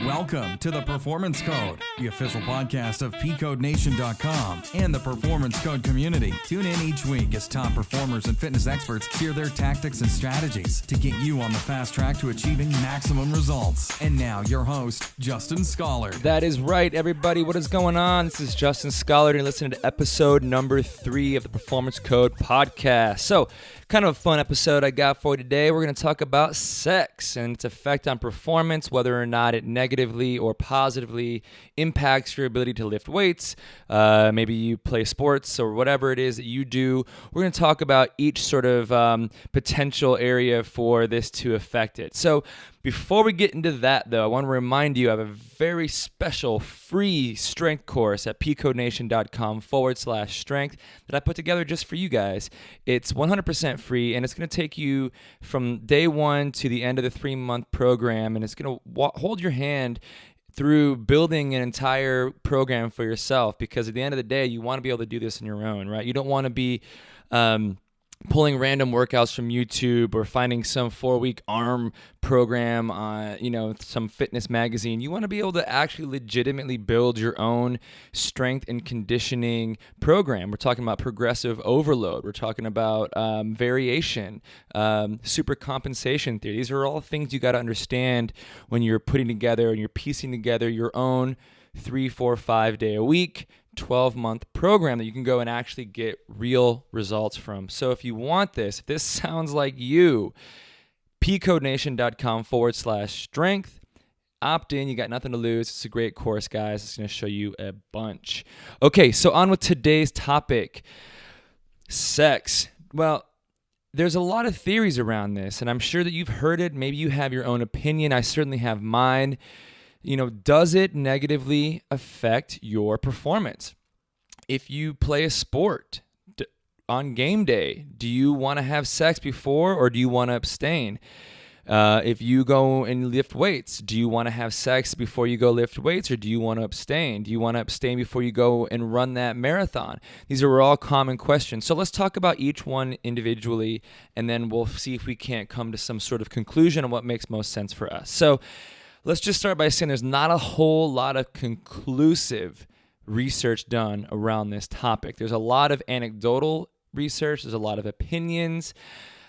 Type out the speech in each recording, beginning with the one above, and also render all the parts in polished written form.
Welcome to The Performance Code, the official podcast of PCodeNation.com and the Performance Code community. Tune in each week as top performers and fitness experts share their tactics and strategies to get you on the fast track to achieving maximum results. And now, your host, Justin Schollard. That is right, everybody. What is going on? This is Justin Schollard, and you're listening to episode number 3 of the Performance Code podcast. So, kind of a fun episode I got for you today. We're going to talk about sex and its effect on performance, whether or not it negatively or positively impacts your ability to lift weights. Maybe you play sports or whatever it is that you do. We're going to talk about each sort of potential area for this to affect it. So before we get into that, though, I want to remind you I have a very special free strength course at pcodenation.com/strength that I put together just for you guys. It's 100% free, and it's going to take you from day one to the end of the 3-month program, and it's going to hold your hand through building an entire program for yourself, because at the end of the day, you want to be able to do this on your own, right? You don't want to be pulling random workouts from YouTube or finding some 4-week arm program on, some fitness magazine. You want to be able to actually legitimately build your own strength and conditioning program. We're talking about progressive overload. We're talking about variation, super compensation theory. These are all things you got to understand when you're putting together and you're piecing together your own 3, 4, 5 day a week 12-month program that you can go and actually get real results from. So if you want this, if this sounds like you, pcodenation.com/strength, opt in. You got nothing to lose. It's a great course, guys. It's going to show you a bunch. Okay, so on with today's topic, sex. Well, there's a lot of theories around this, and I'm sure that you've heard it. Maybe you have your own opinion. I certainly have mine. Does it negatively affect your performance? If you play a sport on game day, do you want to have sex before or do you want to abstain? If you go and lift weights, do you want to have sex before you go lift weights or do you want to abstain? Do you want to abstain before you go and run that marathon? These are all common questions. So let's talk about each one individually, and then we'll see if we can't come to some sort of conclusion on what makes most sense for us. So let's just start by saying there's not a whole lot of conclusive research done around this topic. There's a lot of anecdotal research. There's a lot of opinions.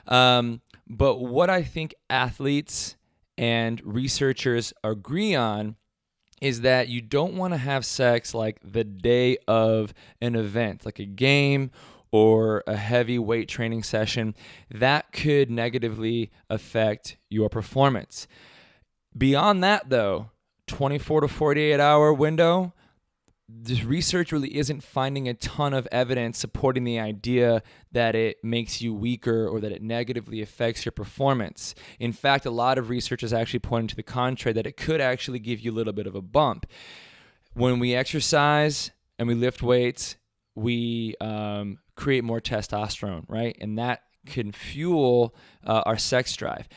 But what I think athletes and researchers agree on is that you don't want to have sex like the day of an event, like a game or a heavy weight training session. That could negatively affect your performance. Beyond that, though, 24 to 48 hour window, this research really isn't finding a ton of evidence supporting the idea that it makes you weaker or that it negatively affects your performance. In fact, a lot of research is actually pointing to the contrary, that it could actually give you a little bit of a bump. When we exercise and we lift weights, we create more testosterone, right? And that can fuel our sex drive.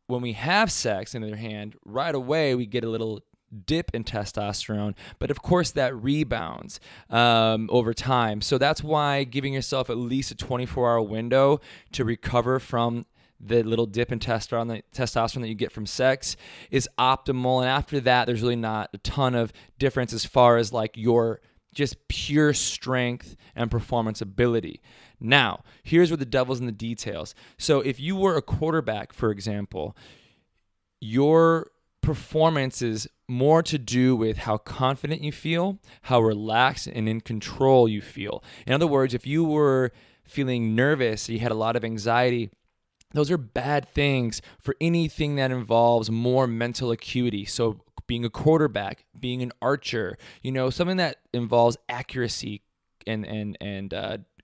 When we have sex, on the other hand, right away we get a little dip in testosterone, but of course that rebounds over time. So that's why giving yourself at least a 24-hour window to recover from the little dip in testosterone that you get from sex is optimal. And after that, there's really not a ton of difference as far as like your just pure strength and performance ability. Now, here's where the devil's in the details. So if you were a quarterback, for example, your performance is more to do with how confident you feel, how relaxed and in control you feel. In other words, if you were feeling nervous, you had a lot of anxiety, those are bad things for anything that involves more mental acuity. So being a quarterback, being an archer, something that involves accuracy and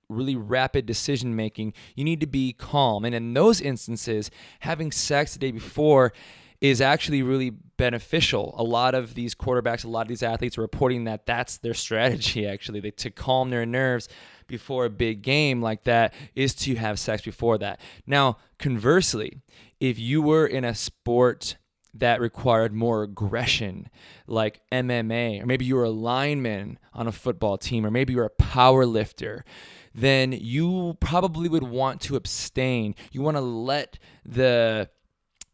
really rapid decision making, you need to be calm. And in those instances, having sex the day before is actually really beneficial. A lot of these quarterbacks, a lot of these athletes are reporting that that's their strategy, actually, to calm their nerves before a big game like that is to have sex before that. Now, conversely, if you were in a sport that required more aggression, like MMA, or maybe you were a lineman on a football team, or maybe you're a power lifter, then you probably would want to abstain. You want to let the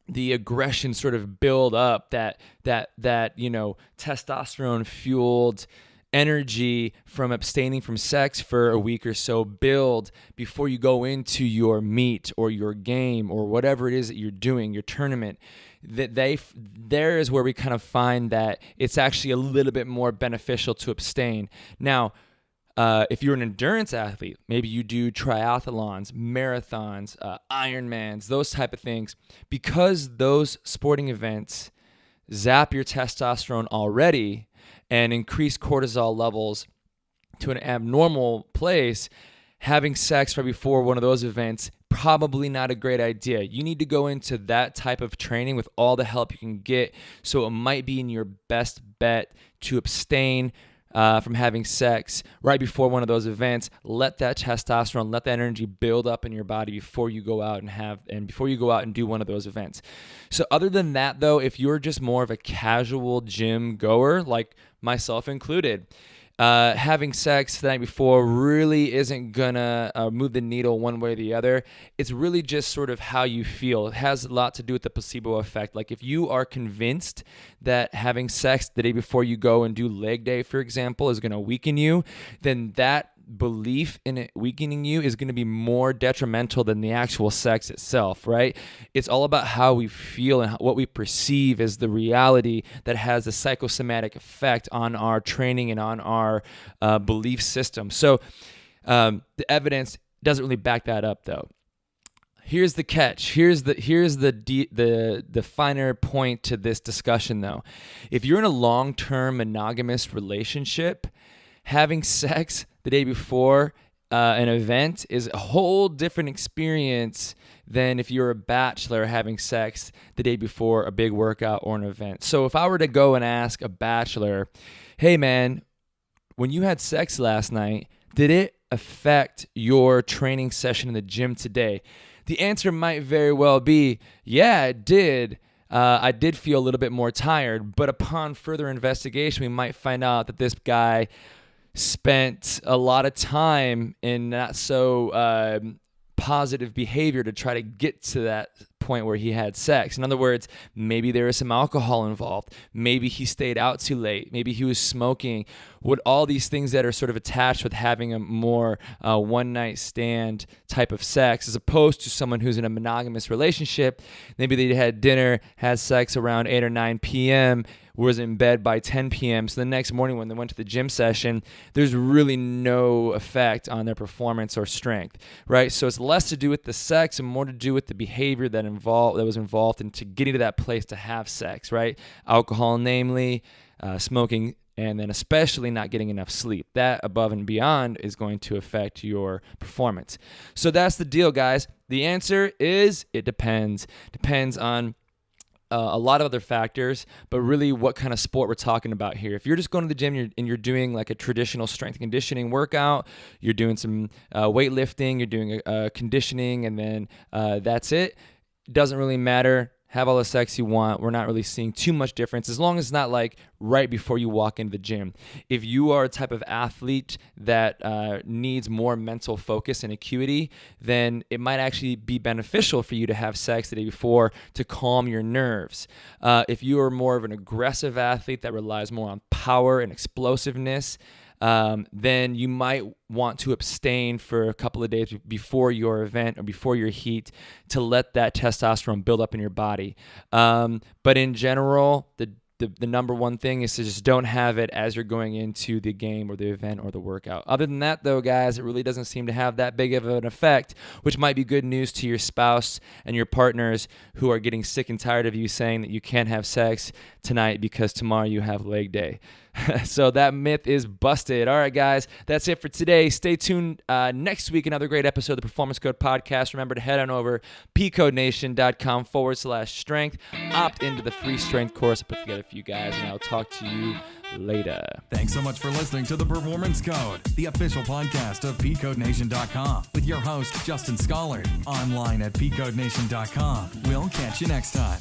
the aggression sort of build up, that testosterone fueled energy from abstaining from sex for a week or so build before you go into your meet or your game or whatever it is that you're doing, your tournament. There is where we kind of find that it's actually a little bit more beneficial to abstain. Now, if you're an endurance athlete, maybe you do triathlons, marathons, Ironmans, those type of things, because those sporting events zap your testosterone already and increase cortisol levels to an abnormal place, having sex right before one of those events, probably not a great idea. You need to go into that type of training with all the help you can get. So it might be in your best bet to abstain from having sex right before one of those events. Let that testosterone, let that energy build up in your body before you go out before you go out and do one of those events. So other than that, though, if you're just more of a casual gym goer, like myself included, having sex the night before really isn't gonna move the needle one way or the other. It's really just sort of how you feel. It has a lot to do with the placebo effect. Like if you are convinced that having sex the day before you go and do leg day, for example, is gonna weaken you, then that belief in it weakening you is going to be more detrimental than the actual sex itself, right? It's all about how we feel and what we perceive as the reality that has a psychosomatic effect on our training and on our belief system. So the evidence doesn't really back that up, though. Here's the catch. Here's the finer point to this discussion, though. If you're in a long-term monogamous relationship, having sex the day before an event is a whole different experience than if you're a bachelor having sex the day before a big workout or an event. So if I were to go and ask a bachelor, hey man, when you had sex last night, did it affect your training session in the gym today? The answer might very well be, yeah, it did. I did feel a little bit more tired, but upon further investigation, we might find out that this guy spent a lot of time in not so positive behavior to try to get to that point where he had sex. In other words, maybe there was some alcohol involved. Maybe he stayed out too late. Maybe he was smoking. Would all these things that are sort of attached with having a more one-night stand type of sex, as opposed to someone who's in a monogamous relationship, maybe they had dinner, had sex around 8 or 9 p.m., was in bed by 10 p.m. So the next morning when they went to the gym session, there's really no effect on their performance or strength, right? So it's less to do with the sex and more to do with the behavior that was involved into getting to that place to have sex, right? Alcohol, namely, smoking, and then especially not getting enough sleep. That above and beyond is going to affect your performance. So that's the deal, guys. The answer is it depends. Depends on a lot of other factors, but really what kind of sport we're talking about here. If you're just going to the gym and you're doing like a traditional strength and conditioning workout, you're doing some weightlifting, you're doing conditioning, and then that's it. Doesn't really matter. Have all the sex you want. We're not really seeing too much difference as long as it's not like right before you walk into the gym. If you are a type of athlete that needs more mental focus and acuity, then it might actually be beneficial for you to have sex the day before to calm your nerves. If you are more of an aggressive athlete that relies more on power and explosiveness, then you might want to abstain for a couple of days before your event or before your heat to let that testosterone build up in your body. But in general, the number one thing is to just don't have it as you're going into the game or the event or the workout. Other than that, though, guys, it really doesn't seem to have that big of an effect, which might be good news to your spouse and your partners who are getting sick and tired of you saying that you can't have sex tonight because tomorrow you have leg day. So that myth is busted. All right, guys, that's it for today. Stay tuned next week. Another great episode of the Performance Code Podcast. Remember to head on over pcodenation.com/strength. Opt into the free strength course I put together for you guys, and I'll talk to you later. Thanks so much for listening to the Performance Code, the official podcast of pcodenation.com with your host, Justin Schollard, online at pcodenation.com. We'll catch you next time.